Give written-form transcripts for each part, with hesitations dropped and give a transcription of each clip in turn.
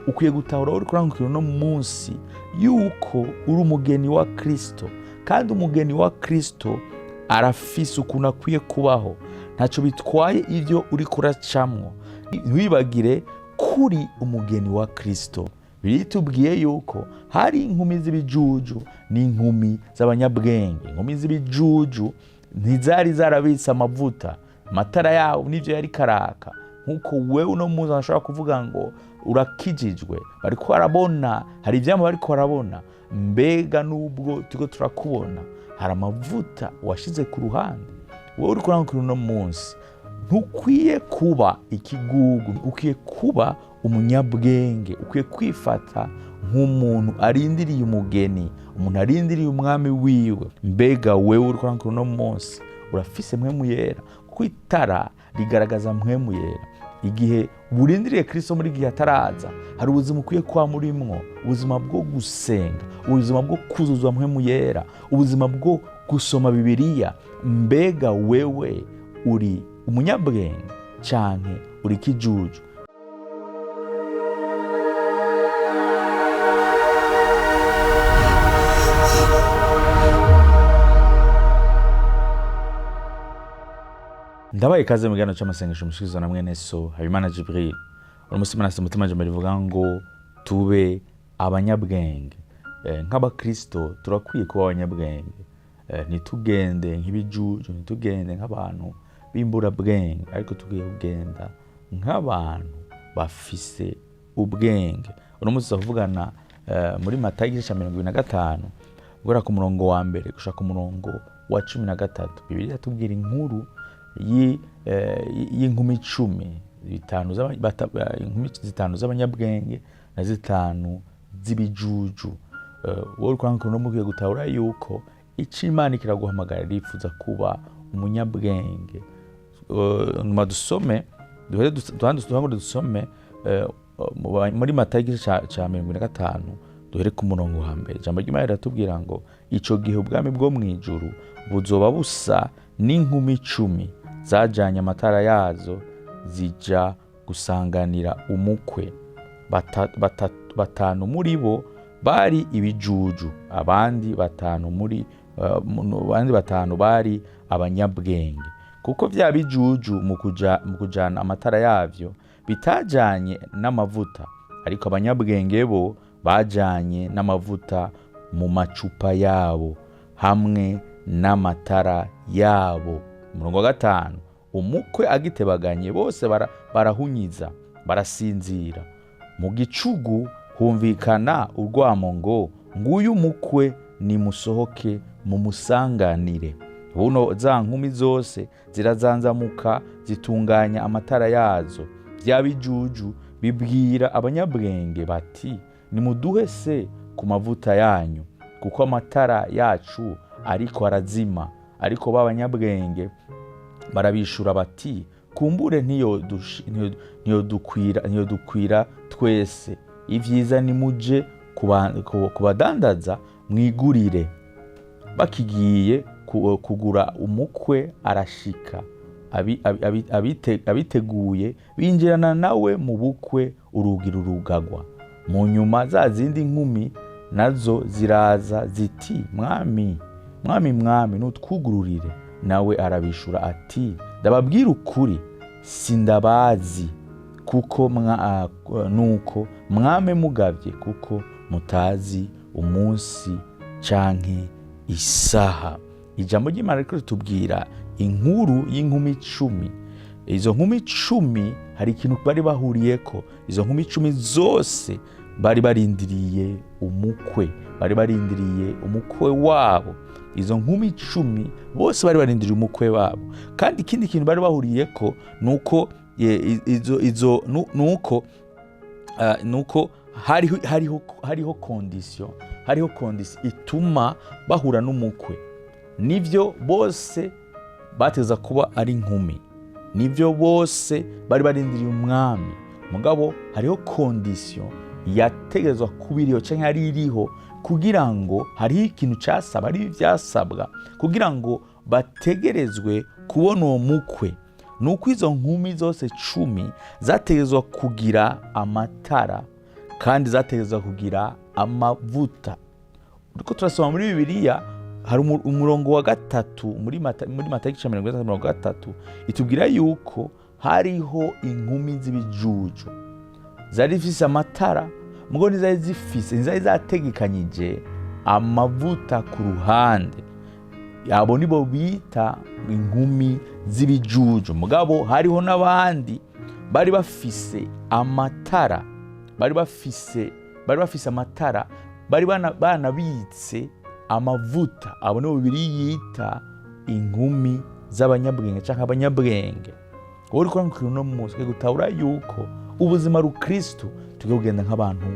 ukwiye gutahura uri kurangukira no munsi yuko uri umugeni wa Kristo, kandi umugeni wa Kristo arafise ukuntu akwiye kubaho. Ntacyo bitwaye ibyo uri kuracamwo, ntiwibagire kuri umugeni wa Kristo. Biritubwiye yuko hari inkumi z'ibijuju n'inkumi z'abanyabwenge. Inkumi z'ibijuju ntizari zarabitse amavuta, amatara yawo n'ivyo yari karaka, nkuko wewe uno munsi ashobora kuvuga ngo urakijijwe. Bariko barabona, hari ivyambo bariko barabona, mbega nubwo turiko turakubona hari amavuta washize ku ruhande. Wowe uri kurangukira uno munsi ntukwiye kuba ikigugu, ukwiye kuba umunyabwenge, ukwiye kwifata nk'umuntu arindiriye umugeni, umuntu arindiriye umwami wiwe. Mbega wewe uri kurangukira uno munsi urafise mpwemu yera, kuko itara rigaragaza mpwemu yera. Igihe burindiriye Kristo muri gihe ataraza, hari ubuzima ukwiye kuba murimwo, ubuzima bwo gusenga, ubuzima bwo kuzuzwa mpwemu yera, ubuzima bwo gusoma Bibiliya. Mbega wewe uri umunyabwenge canke uri kijuju? Ndabaye ikaze mu kiganiro cy'amasengesho musubizo na mwene so Habimana Jibril. Uno munsi manase mutima jambo rivuga ngo tube abanyabwenge. Nk'abakristo turakwiye kuba abanyabwenge, ntitugende nk'ibijuju, ntitugende nk'abantu bimbura bwenge, ariko tugiye kugenda nk'abantu bafise ubwenge. Uno munsi tuzavugana muri Matayo 25 guhera ku murongo wa mbere gushaka ku murongo wa 13. Bibiliya itubwira inkuru y'inkumi 5 z'abanyabwenge na 5 z'ibijuju. Wowe uri kurangukira no mugiye gutahura yuko ico Imana kiraguhamagara rifuza kuba umunyabwenge. Nyuma dusome muri Matayo 25 duhere ku murongo wa mbere. Ijambo ry'Imana riratubwira ngo ico gihe ubwami bwo mwijuru buzoba busa n'inkumi 10 zajanye amatara yazo zija gusanganira umukwe. Batanu muri bo bari ibijuju, abandi batanu bari abanyabwenge. Kuko vya bijuju mu kujana amatara yavyo bitajanye n'amavuta, ariko abanyabwenge bo bajanye n'amavuta mu macupa yabo hamwe n'amatara yabo. Murongo wa 5, umukwe agitebaganye bose barahunyiza, barasinzira. Mu gicugu humvikana urwamo ngo nguyu umukwe nimusohoke mumusanganire. Buno za nkumi zose zirazanzamuka zitunganya amatara yazo. Vya bijuju bibwira abanyabwenge bati nimuduhe se ku mavuta yanyu, kuko amatara yacu ariko arazima. Ariko b'abanyabwenge barabishura bati kumbure ntiyodukwira twese. Ivyiza nimuje kubadandaza mwigurire. Bakigiye kugura umukwe arashika, abiteguye binjirana nawe mu bukwe, urugi rurugagwa. Mu nyuma za zindi nkumi nazo ziraza ziti mwami nutwugururire. Nawe arabishura ati ndababwira ukuri sindabazi, kuko nuko mwame mugavye, kuko mutazi umunsi canke isaha. Ijambo ry'Imana riko ritubwira inkuru y'inkumi 10. Izo nkumi 10 hari ikintu bari bahuriyeko. Izo nkumi 10 zose bari barindiriye umukwe, bari barindiriye umukwe wabo. Izo nkumi 10 bose bari barindiriye umukwe wabo. Kandi ikindi kintu bari bahuriyeko nuko nuko hariho condition ituma bahura n'umukwe. Nivyo bose bateza kuba ari inkumi, nivyo bose bari barindiriye umwami. Mugabo hariho condition yategezwa kubiriho canke ari iriho kugira ngo hariho ikintu cyasaba, ari byasabwa kugira ngo bategerezwe kubona uwo mukwe. Nuko izo nkumi zose 10 zategezwa kugira amatara, kandi zategerezwa kugira amavuta. Uriko turasoma muri Bibiliya hari umurongo wa 3 muri Matayo 6:33 itubwira yuko hariho inkumi z'ibijuju zari zifise amatara mugo ntizari zategekanyije amavuta ku ruhande. Abo nibo bita inkumi z'ibijuju. Mugabo hariho n'abandi bari bafise amatara, bari bafise amatara, bari banabitse amavuta. Abo nibo Bibiliya yita inkumi z'abanyabwenge canke abanyabwenge. Wowe uriko urankurikira uno munsi gutahura yuko ubuzima rukristo tugiye kugenda nk'abantu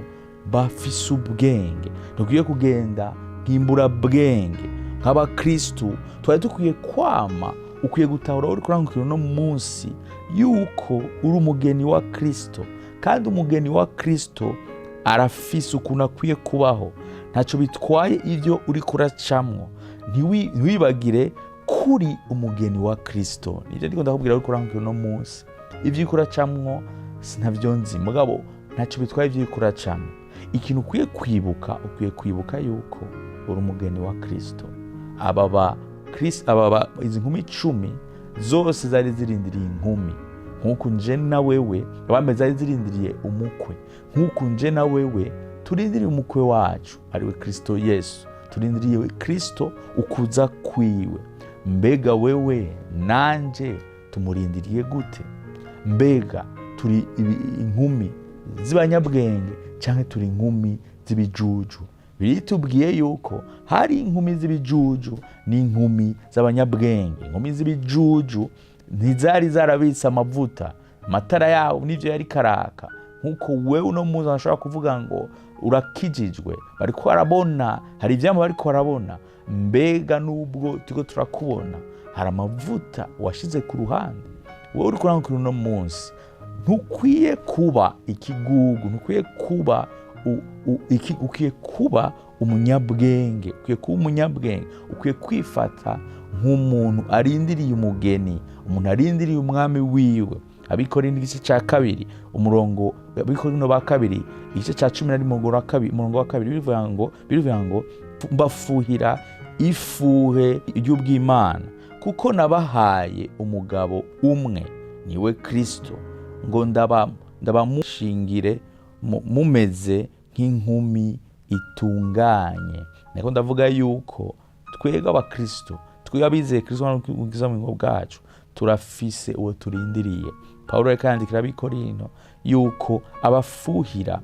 bafise ubwenge, tugiye kugenda nk'imbura bwenge nk'abakristo. Twari dukwiye kwama ukwiye gutahura wowe uriko urankurikira uno munsi yuko uri umugeni wa Kristo, kandi umugeni wa Kristo arafise ukuntu akwiye kubaho. Ntaco bitwaye ivyo uri kuracamwo, ntiwibagire kuri umugeni wa Kristo. Nivyo ndiko ndakubwira uri kurankurikira uno munsi. Ivyo uri kuracamwo sinavyo nzi, mugabo ntaco bitwaye ivyo uri kuracamwo. Ikintu ukwiye kwibuka yuko uri umugeni wa Kristo. Izi nkumi 10 zose zari zirindiriye inkumi, nk'uko nje na wewe abambe zari zirindiriye umukwe, nk'uko nje na wewe turindiriye umukwe wacu ariwe Kristo Yesu. Turindiriye Kristo ukuza kwiwe. Mbega wewe nanje tumurindiriye gute? Mbega turi inkumi z'abanyabwenge canke turi inkumi z'ibijuju? Biritubwiye yuko hari inkumi z'ibijuju n'inkumi z'abanyabwenge. Inkumi z'ibijuju ntizari zarabitse amavuta, amatara yabo nivyo yari karaka. Nkuko wewe uno munsi ashobora kuvuga ngo urakijijwe, bariko barabona, hari ivyambo bariko barabona. Mbega nubwo turiko turakubona hari amavuta washize ku ruhande. Wewe uriko urankurikira uno munsi ntukwiye kuba ikigugu, ntukwiye kuba ukwiye kuba umunyabwenge, ukwiye kuba umunyabwenge, ukwiye kwifata nk'umuntu arindiriye umugeni, umuntu arindiriye umwami wiwe. Abikorintho igice ca 2 umurongo Abikorintho ba 2 igice ca 11 umurongo wa 2 bivuga ngo mbafuhira ifuhe ry'ubw'Imana, kuko nabahaye umugabo umwe niwe Kristo, ngo ndabamushingire mumeze nk'inkumi itunganye. Niko ndavuga yuko twega abakristo, twega abizeye Kristo n'ubwiza mu bwonko bwacu turafise uwo turindiriye. Paulo yakandikira Abikorintho yuko abafuhira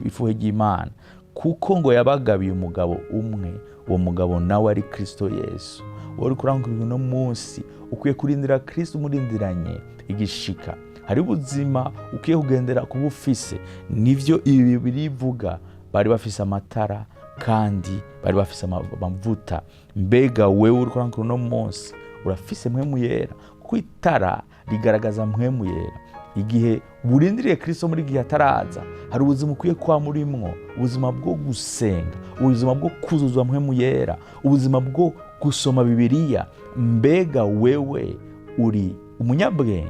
ifuhe ry'Imana, kuko ngo yabagabiye umugabo umwe, uwo mugabo nawe ari Kristo Yesu. Wowe uriko urankurikira uno munsi ukwiye kurindira Kristo umurindiranye igishika. Hari ubuzima ukwiye kugendera kubufise. Nivyo ibi birivuga, bari bafise amatara kandi bari bafise amavuta. Mbega wewe uriko urankurikira uno munsi urafise mpwemu yera? Kuko itara rigaragaza mpwemu yera. Igihe burindiriye Kristo muri gihe ataraza, hari ubuzima ukwiye kwa murimwo, ubuzima bwo gusenga, ubuzima bwo kuzuzwa mpwemu yera, ubuzima bwo gusoma Bibiliya. Mbega wewe uri umunyabwenge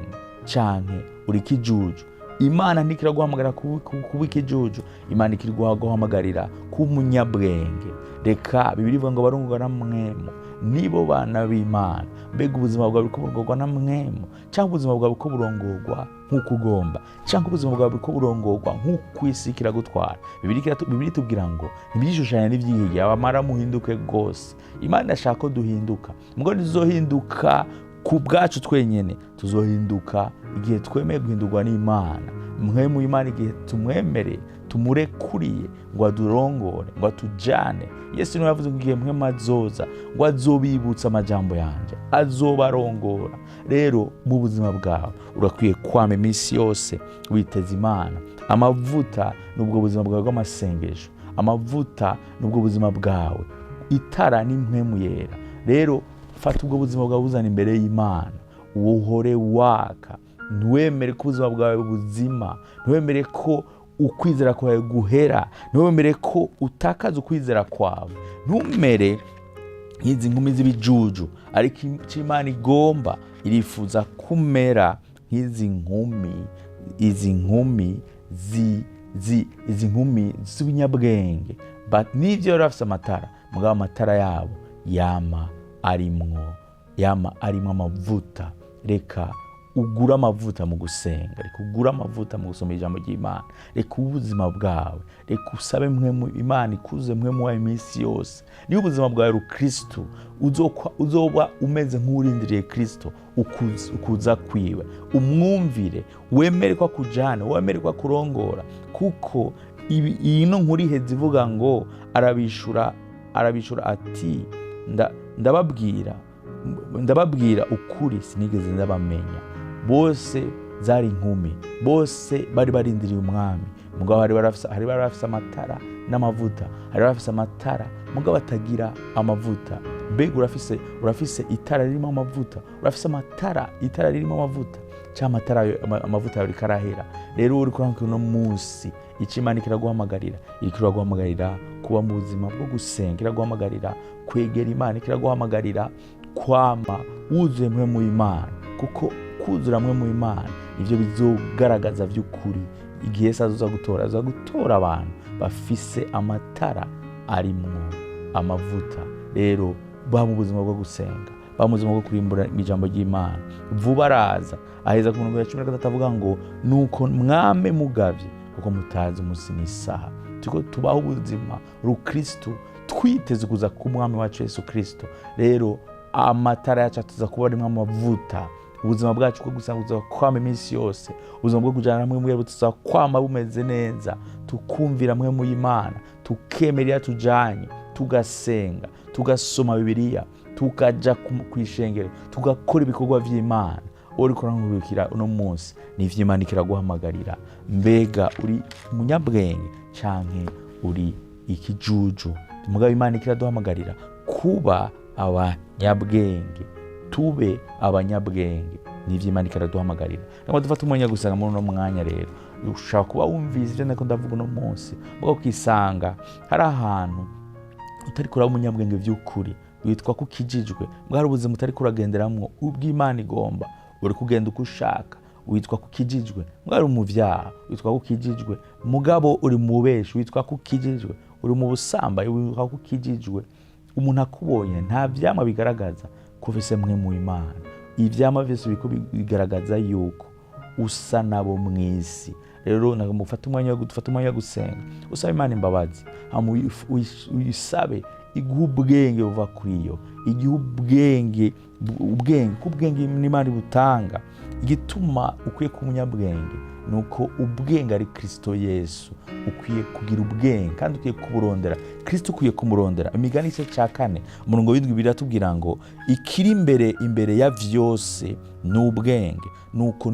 canke uri kijuju? Imana ntikira guhamagarira kuba ikijuju, Imana ikira guhamagarira kuba umunyabwenge. Reka Bibiliya ivuga ngo barungurwa na mwemu nibo bana b'Imana. Mbega ubuzima bwawe buriko burongorwa na mwemu, cyangwa ubuzima bwawe buriko burongorwa nk'uko ugomba, cyangwa ubuzima bwawe buriko burongorwa nk'uko isi kiragutwara? Bibiliya itubwira ngo ntibyishushanya n'ivyihige, abamara muhinduke gose. Imana ashaka ko duhinduka, mugo ntizohinduka ku bwacu twenyene, tuzohinduka igihe twemeye guhindurwa n'Imana. Mwemu w'Imana igihe tumwemere, tumurekuriye ngo adurongore, ngo atujane. Yesu niwe yavuze ngo igihe mwemu azoza ngo azobibutsa amajambo yanje, azobarongora. Rero mu buzima bwawe urakwiye kwama iminsi yose witeza Imana. Amavuta nubwo buzima bwawe bw'amasengesho, amavuta nubwo buzima bwawe. Itara ni mpwemu yera. Rero fata ubwo buzima bwawe buzana imbere y'Imana, uhore waka. Ntiwemere ko ubuzima bwawe buzima, ntiwemere ko ukwizera kwawe guhera, ntiwemere ko utakaza ukwizera kwawe. Ntumere nk'izi nkumi z'ibijuju, ariko icyo Imana igomba, irifuza kumera nk'izi nkumi, izi nkumi izi nkumi z'ubunyabwenge n'ibyo bari bafise amatara, mugabo amatara yabo yama arimwo amavuta. Reka ugura amavuta mu gusenga, reka ugura amavuta mu gusoma ijambo ry'Imana, reka ubuzima bwawe, reka usabe Imana ikuze wawe iminsi yose. Niyo ubuzima bwawe ari Kristo, uzoba umeze nk'urindiriye Kristo ukuza kwiwe, umwumvire, wemere ko akujana, wemere ko akurongora, kuko iyi no nkuru iheze ivuga ngo arabishura ati ndababwira ukuri sinigeze ndabamenya. Bose zari inkumi, bose bari barindiriye umwami, mugabo hari barafise amatara n'amavuta, hari barafise amatara mugabo batagira amavuta. Mbega urafise itara ririmo amavuta, urafise itara ririmo amavuta, cyangwa amavuta yawe karahera. Rero uri kuranka uno munsi icyo Imana iraguhamagarira kuba mu buzima bwo gusenga, iraguhamagarira kwegera Imana, iraguhamagarira kwama wuzuye mu Imana, kuko kuzura mu Imana ivyo bizogaragaza by'ukuri igihe Yesu aza gutora abantu bafise amatara arimwo amavuta. Rero ba mu buzima bwo gusenga, ba mu buzima bwo kurimbura ijambo ry'Imana. Vuba araza aheza ku murongo wa 13 avuga ngo nuko mwame mugavye kuko mutazi umunsi n'isaha. Tuko tubaho ubuzima Kristo twiteze kuza ku mwami wacu Yesu Kristo. Rero amatara yacu tuza kuba arimwo amavuta. Ubuzima bwacu bwo gusanguza kwama iminsi yose, ubuzima bwo kujana hamwe mu tuza kwama bumeze neza, tukumvira hamwe mu Imana, tukemerera tujanye, tugasenga, tugasoma Bibiliya, tukaja kwishengero, tugakora ibikorwa vy'Imana. Uri kurangurukira uno munsi n'ivyo Imana ikiraguhamagarira. Mbega uri umunyabwenge canke uri ikijuju? Mugabo Imana ikiraduhamagarira kuba abanyabwenge, tube abanyabwenge. N'ivyo Imana ikiraduhamagarira. Ngo dufate umwanya gusanga muri uno mwanya. Rero ushaka kuba wumviza ivyo ndiko ndavuga uno munsi, bwo kwisanga hari ahantu utari kuraba umunyabwenge vy'ukuri, witwa ko ukijijwe, mwari ubuzima utari kuragenderamwo ubw'Imana igomba, uri kugenda uko ushaka, witwa ko ukijijwe, mwari umuvyaha, witwa ko ukijijwe, mugabo uri mu beshi, witwa ko ukijijwe, uri mu busamba, witwa ko ukijijwe. Umuntu akubonye nta vyama bigaragaza ko ufise mwe mu Imana. Ivyama vyose biko bigaragaza yuko usa nabo mwisi. Rero nagamufata umwanya wo gusenga, usaba Imana imbabazi, uyisabe iguha ubwenge buva kuri yo, iguha ubwenge n'Imana butanga. Igituma ukwiye kuba umunyabwenge nuko ubwenge ari Kristo Yesu. Ukwiye kugira ubwenge kandi ukwiye kuburondera Kristo, ukwiye kumurondera. Imigani 4 umurongo w'indwi biratubwira ngo ikiri imbere ya vyose n'ubwenge, nuko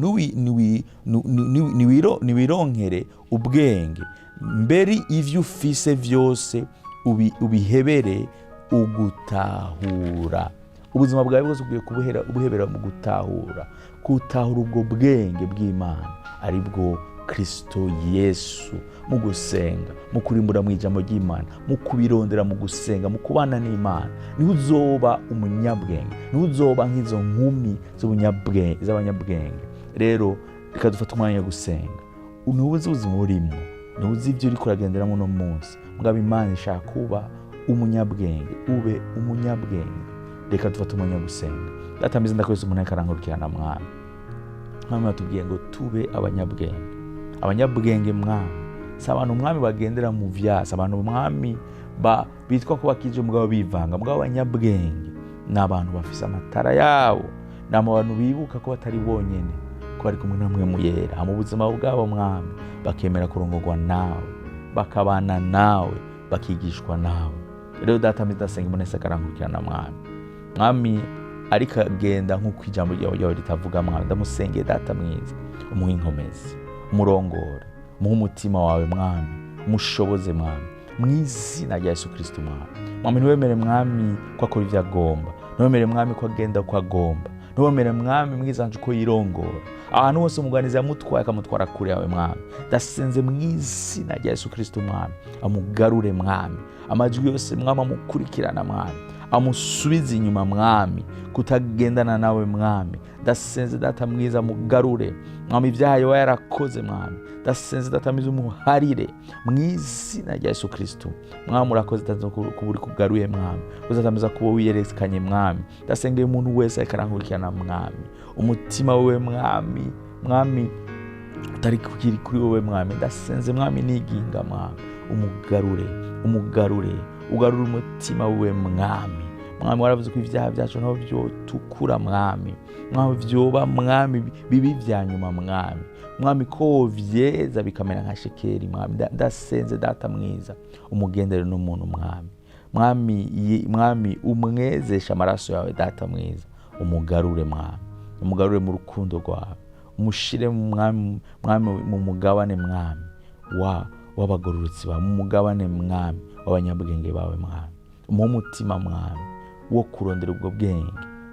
niwironkere ubwenge, mbere ivyo ufise vyose ubihebere ugutahura. Ubuzima bwawe bwose ukwiye ubuhebera mu gutahura ubwo bwenge bw'Imana ari bwo Kristo Yesu. Mu gusenga, mu kurimbura mu ijambo ry'Imana, mu kubirondera mu gusenga, mu kubana n'Imana, niho uzoba umunyabwenge, niho uzoba nk'izo nkumi z'abanyabwenge. Rero reka dufate umwanya wo gusenga. Unubuze ubuzima urimo, nubuze ivyo uri kuragenderamo uno munsi, mugabo Imana ishaka kuba umunyabwenge, ube umunyabwenge. Reka dufate umwanya wo gusenga. Data mbizi ndakwese umuntu akarangurukirana Mwami. Mwami watubwiye ngo tube abanyabwenge Mwami. Si abantu Mwami bagendera mu vyasa, abantu Mwami bitwa ko bakije mugabo bivanga. Mugabo abanyabwenge ni abantu bafise amatara yawo, ni abantu bibuka ko batari bonyene, ko bari kumwe namwe mu yera mu buzima bwabo Mwami, bakemera kurongorwa nawe, bakabana nawe, bakigishwa nawe. Rero data mbizi ndasenga umuntu wese akarangurukirana Mwami ariko agenda nk'uko ijambo ryawe ritavuga Mwami. Ndamusengeye data mwiza, umuhe inkomezi, umurongore, muhe umutima wawe Mwami, mushoboze Mwami, mu izina rya Yesu Kristo Mwami. Ntiwemere Mwami ko akora ivyo agomba, ntiwemere Mwami ko agenda uko agomba, ntiwemere Mwami mwizanje ko yirongora. Ahantu hose umugwanizi yamutwaye akamutwara kure yawe Mwami, ndasenze mu izina rya Yesu Kristo Mwami, amugarure Mwami, amajwi yose Mwami amukurikirana Mwami, amusubize inyuma mwami kutagendana nawe mwami. Ndasenze data mwiza mugarure mwami ibyaha yoba yarakoze mwami. Ndasenze data mwiza umuharire mu izina rya Yesu Kristo. Mwami urakoze data kuba uri kugaruye mwami, uzatameza kuba wiyerekanye mwami. Ndasengeye umuntu wese akarankurikirana mwami, umutima wewe mwami, mwami utari kuri wowe mwami. Ndasenze mwami niginga mwami, umugarure ugarure umutima wewe mwami. Mwami waravuze ko ibyaha byacu naho byotukura mwami, mwami vyoba mwami bibi vya nyuma mwami, mwami ko vyeza bikamera nka shekeri mwami. Ndasenze data mwiza umugendere n'umuntu mwami umwezesha amaraso yawe data mwiza, umugarure mwami, umugarure mu rukundo rwawe, umushire mwami mu mugabane mwami w'abagororotsi bawe, mu mugabane mwami w'abanyabwenge bawe mwami. Umutima mwami wo kurondera ubwo bwenge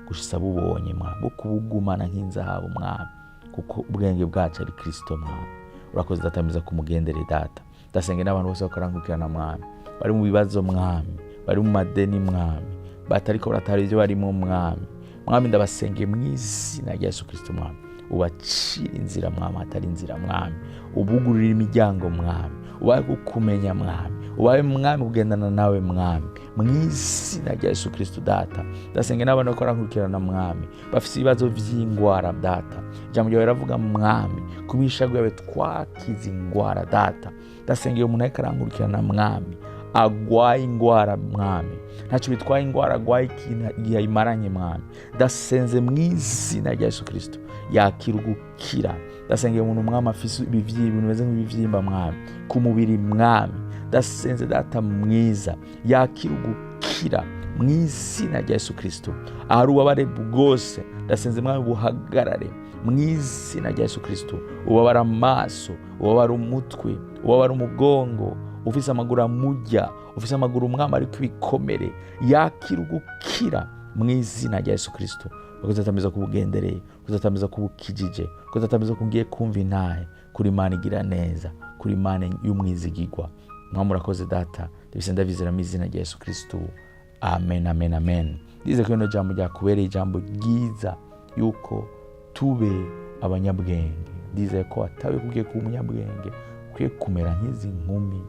gushitsa bubonye mwami, bwo kubugumana nk'inzahabu mwami, kuko ubwenge bwacu ari Kristo mwami. Urakoze data mwiza kumugendere data. Ndasenge n'abantu bose bakarangukirana mwami, bari mu bibazo mwami, bari mu madeni mwami, batariko baratari ibyo barimo mwami. Mwami ndabasenge mu izina rya Yesu Kristo mwami, ubacira inzira mwami atari inzira mwami, ubugurira imiryango mwami, ubaye kukumenya mwami, ubaye mwami kugendana nawe mwami, mu izina rya Yesu Kristo data. Ndasenge n'abantu bakorankurikirana mwami bafite ibibazo by'ingwara data. Ijambo ryawe riravuga mwami kubishago yawe twakiza ingwara data. Ndasenge umuntu akarankurikirana mwami agwaye ingwara mwami, ntacyo bitwaye ingwara agwaye igihe ayimaranye mwami. Ndasenze mu izina rya Yesu Kristo yakira gukira. Ndasenge umuntu mwami afise ibintu bimeze nk'ibivyimba mwami ku mubiri mwami. Ndasenze data mwiza yakira gukira mu izina rya Yesu Kristo. Ahari ubabare bwose ndasenze mwami buhagarare mu izina rya Yesu Kristo. Ubabara amaso, ubabara umutwe, ubabara umugongo, ufise amaguru amujya, ufise amaguru mwami ariko ibikomere, yakira gukira mu izina rya Yesu Kristo. Kuzatameza kubugendereye, kuzatameza kubukijije, kuzatameza kungiye kumva intahe kuri Imana igira neza, kuri Imana y'umwizigirwa. Mwami urakoze data, ndabise ndabizera mu izina rya Yesu Kristo. Amen, amen, amen. Ndize ko ino jambo ryakubereye ijambo ryiza yuko tube abanyabwenge. Ndize ko atawe kugiye kuba umunyabwenge, ukwiye kumera nk'izi nkumi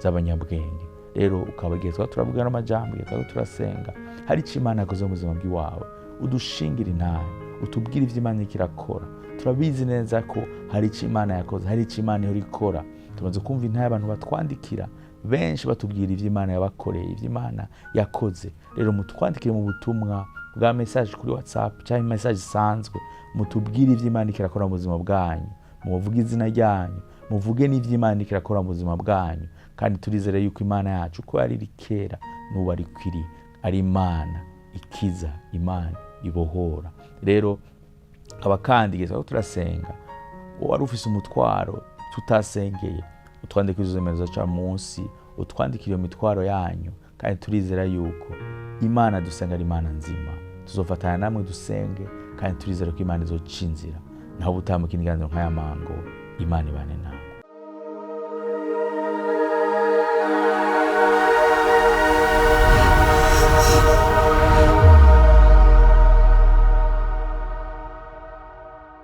z'abanyabwenge. Rero ukabagezwa turabwira amajambo, turasenga. Hari icyo Imana yakoze mu buzima bwawe, udushingira intahe, utubwire ivyo Imana ikirakora. Turabizi neza ko hari icyo Imana yakoze, hari icyo Imana ihora ikora. Tumaze kumva intahe abantu batwandikira benshi batubwira ivyo Imana yabakoreye, ivyo Imana yakoze. Rero mutwandikire mu butumwa bwa message kuri WhatsApp cyangwa message isanzwe, mutubwire ivyo Imana ikirakora mu buzima bwanyu, muvuge izina ryanyu, muvuge n'ivyo Imana ikirakora mu buzima bwanyu. Kandi turizere yuko Imana yacu ko ari rikera n'ubu ari kwiri, ari Imana ikiza, Imana ibohora. Rero abakandikira turasenga, wari ufise umutwaro tutasengeye, utwandike izo mezo cha munsi, utwandike iyo mitwaro yanyu. Kandi turizera yuko Imana dusenga ari Imana nzima. Tuzofatana namwe dusenge, kandi turizera ko Imana izocinzira naho butamuka inganzo nk'aya mango. Imana ibane nawe.